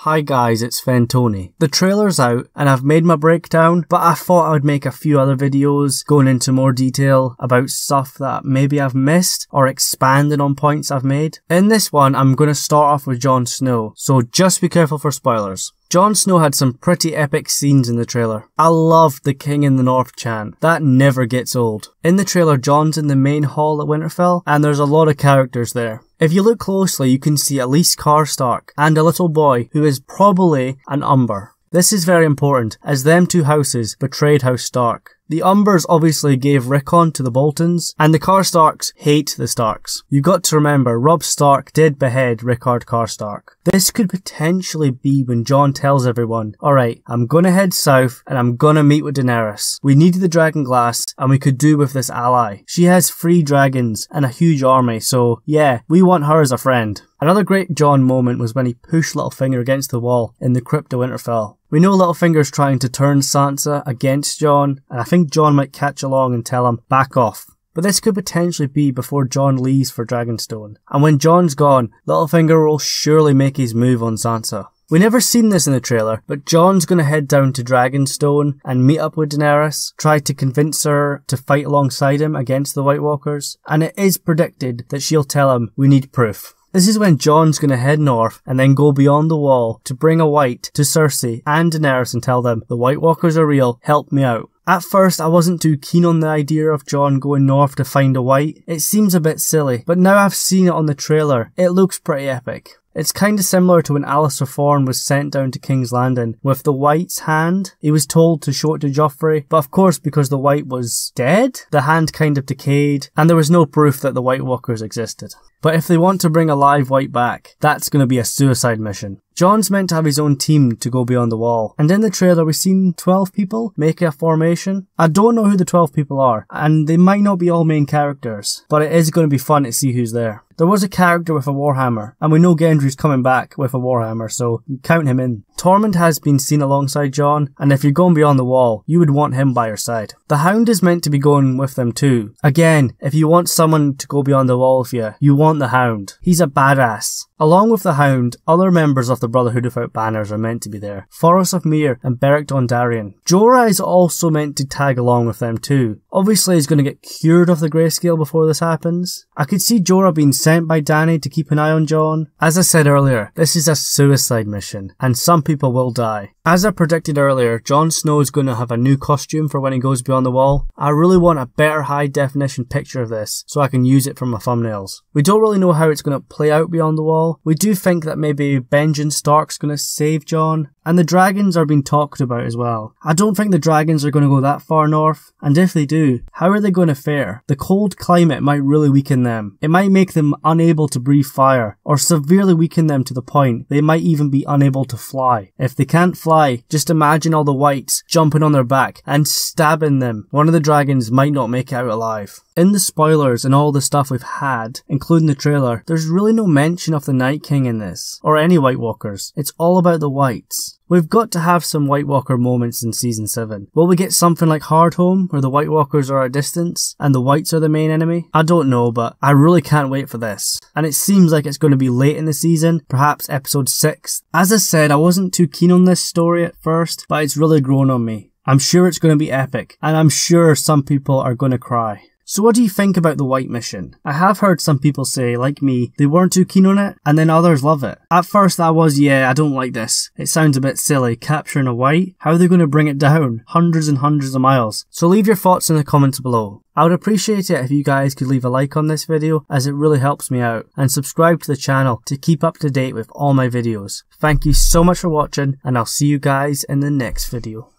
Hi guys, it's Fentony. The trailer's out and I've made my breakdown, but I thought I would make a few other videos going into more detail about stuff that maybe I've missed or expanding on points I've made. In this one, I'm going to start off with Jon Snow, so just be careful for spoilers. Jon Snow had some pretty epic scenes in the trailer. I loved the King in the North chant. That never gets old. In the trailer, Jon's in the main hall at Winterfell, and there's a lot of characters there. If you look closely, you can see Elise Karstark and a little boy who is probably an Umber. This is very important, as them two houses betrayed House Stark. The Umbers obviously gave Rickon to the Boltons, and the Karstarks hate the Starks. You got to remember, Robb Stark did behead Rickard Karstark. This could potentially be when Jon tells everyone, alright, I'm gonna head south and I'm gonna meet with Daenerys. We need the dragon glass and we could do with this ally. She has 3 dragons and a huge army, so yeah, we want her as a friend. Another great Jon moment was when he pushed Littlefinger against the wall in the Crypt of Winterfell. We know Littlefinger's trying to turn Sansa against Jon, and I think Jon might catch along and tell him, back off. But this could potentially be before Jon leaves for Dragonstone. And when Jon's gone, Littlefinger will surely make his move on Sansa. We never seen this in the trailer, but Jon's gonna head down to Dragonstone and meet up with Daenerys, try to convince her to fight alongside him against the White Walkers, and it is predicted that she'll tell him, we need proof. This is when Jon's gonna head north and then go beyond the wall to bring a white to Cersei and Daenerys and tell them, the White Walkers are real, help me out. At first, I wasn't too keen on the idea of Jon going north to find a white. It seems a bit silly, but now I've seen it on the trailer, it looks pretty epic. It's kinda similar to when Alistair Thorne was sent down to King's Landing with the White's hand. He was told to show it to Joffrey, but of course because the White was dead, the hand kind of decayed, and there was no proof that the White Walkers existed. But if they want to bring a live White back, that's gonna be a suicide mission. Jon's meant to have his own team to go beyond the wall, and in the trailer we've seen 12 people make a formation. I don't know who the 12 people are, and they might not be all main characters, but it is going to be fun to see who's there. There was a character with a warhammer, and we know Gendry's coming back with a warhammer, so count him in. Tormund has been seen alongside Jon, and if you're going beyond the wall, you would want him by your side. The Hound is meant to be going with them too. Again, if you want someone to go beyond the wall with you, you want the Hound. He's a badass. Along with the Hound, other members of the Brotherhood Without Banners are meant to be there. Thoros of Myr and Beric Dondarrion. Jorah is also meant to tag along with them too. Obviously he's going to get cured of the grayscale before this happens. I could see Jorah being sent by Dany to keep an eye on Jon. As I said earlier, this is a suicide mission, and some people will die. As I predicted earlier, Jon Snow is going to have a new costume for when he goes beyond the wall. I really want a better high definition picture of this, so I can use it for my thumbnails. We don't really know how it's going to play out beyond the wall. We do think that maybe Benjen Stark's going to save Jon, and the dragons are being talked about as well. I don't think the dragons are going to go that far north, and if they do, how are they going to fare? The cold climate might really weaken them. It might make them unable to breathe fire, or severely weaken them to the point they might even be unable to fly. If they can't fly, just imagine all the whites jumping on their back and stabbing them. One of the dragons might not make it out alive. In the spoilers and all the stuff we've had, including the trailer, there's really no mention of the Night King in this, or any White Walkers. It's all about the whites. We've got to have some White Walker moments in Season 7. Will we get something like Hardhome, where the White Walkers are at a distance, and the whites are the main enemy? I don't know, but I really can't wait for this. And it seems like it's going to be late in the season, perhaps episode 6. As I said, I wasn't too keen on this story at first, but it's really grown on me. I'm sure it's going to be epic, and I'm sure some people are going to cry. So what do you think about the White mission? I have heard some people say, like me, they weren't too keen on it, and then others love it. At first I was, yeah, I don't like this. It sounds a bit silly, capturing a white? How are they going to bring it down? Hundreds and hundreds of miles. So leave your thoughts in the comments below. I would appreciate it if you guys could leave a like on this video, as it really helps me out, and subscribe to the channel to keep up to date with all my videos. Thank you so much for watching, and I'll see you guys in the next video.